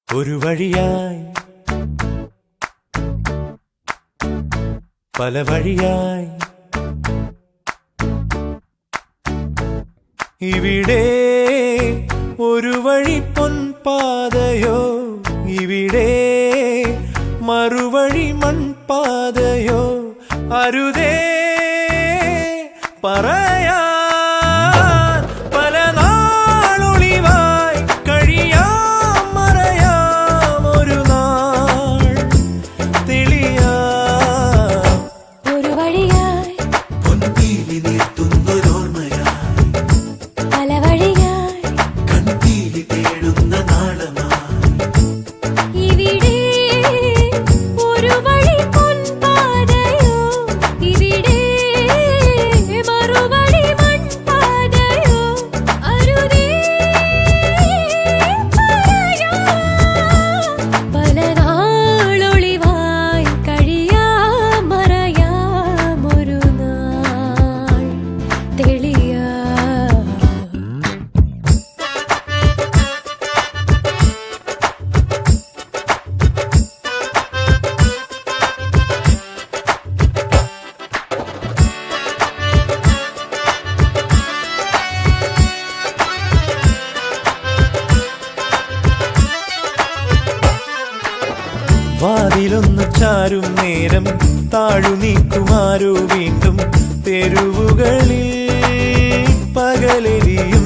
ഒരു വഴിയായി പല വഴിയായി ഇവിടെ ഒരു വഴി പൊൻപാതയോ ഇവിടെ മറുവഴി മൺപാതയോ അരുതേ പറയാ വാതിലൊന്ന് ചാരും നേരം താഴു നീക്കുമാരോ വീണ്ടും തെരുവുകളിൽ പകലെരിയും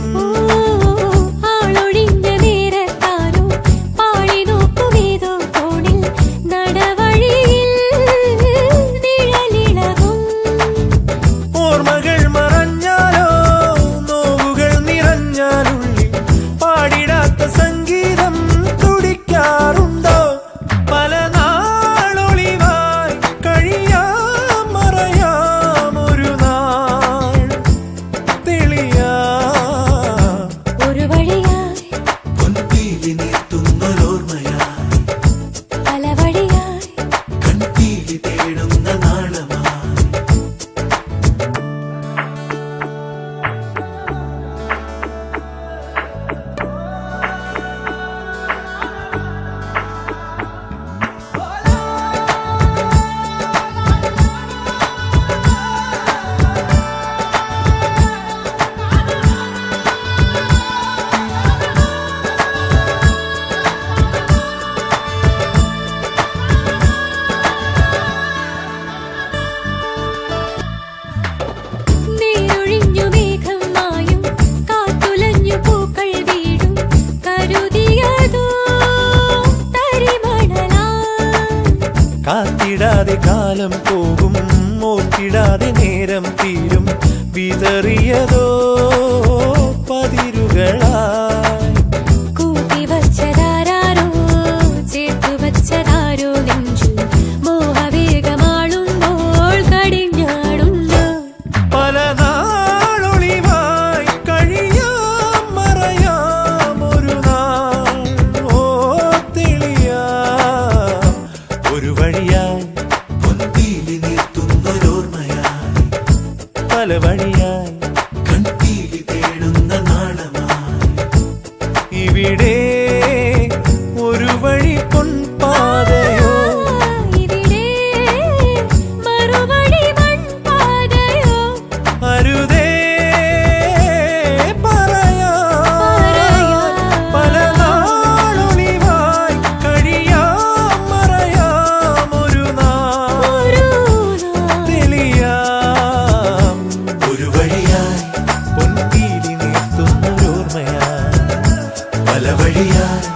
ഓർമ്മകൾ മറഞ്ഞാലോ നോവുകൾ നിറഞ്ഞാലുള്ളിൽ പാടിടാത്ത സംഗീതം തുടിക്കാറുണ്ടോ പല നാളൊളിവായി കഴിയാം മറയാം ഒരു നാൾ തെളിയാ ഒരു വഴിയായി പൊൻപീലി നീർത്തുന്നൊരോർമ്മയായി പല വഴിയായി കൺപീലി തേടുന്ന നാളമായി കാത്തിടാതെ കാലം പോകും ഓർത്തിടാതെ നേരം തീരും വിതറിയതോ പതിരുകളായി കൂട്ടി വച്ചതാരോ ചേർത്തു വച്ചതാരോ നെഞ്ചു മോഹവേഗമാളുമ്പോൾ കടിഞ്ഞാടുന്നു പല നാളൊളിവായി കഴിയാം മറയാം ഒരു നാൾ ഓ തെളിയാ ഒരു വഴിയായി പൊൻപീലി നീർത്തുന്നൊരോർമ്മയായി പല വഴിയായി കൺപീലി തേടുന്ന നാളമായി ഇവിടെ ഒരു വഴി പൊൻപാതയോ ഇവിടെ മറുവഴി മൺപാതയോ അരുതേ പറയാ പല നാളൊളിവായി കഴിയാം മറയാം ഒരു നാൾ തെളിയാം ഒരു വഴിയായി പൊൻപീലി നീർത്തുന്നൊരോർമ്മയായി പല വഴിയായി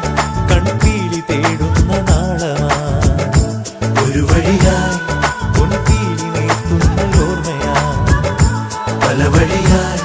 കൺപീലി തേടുന്ന നാളമായി ഒരു വഴിയായി പൊൻപീലി നീർത്തുന്നൊരോർമ്മയായി പല വഴിയായി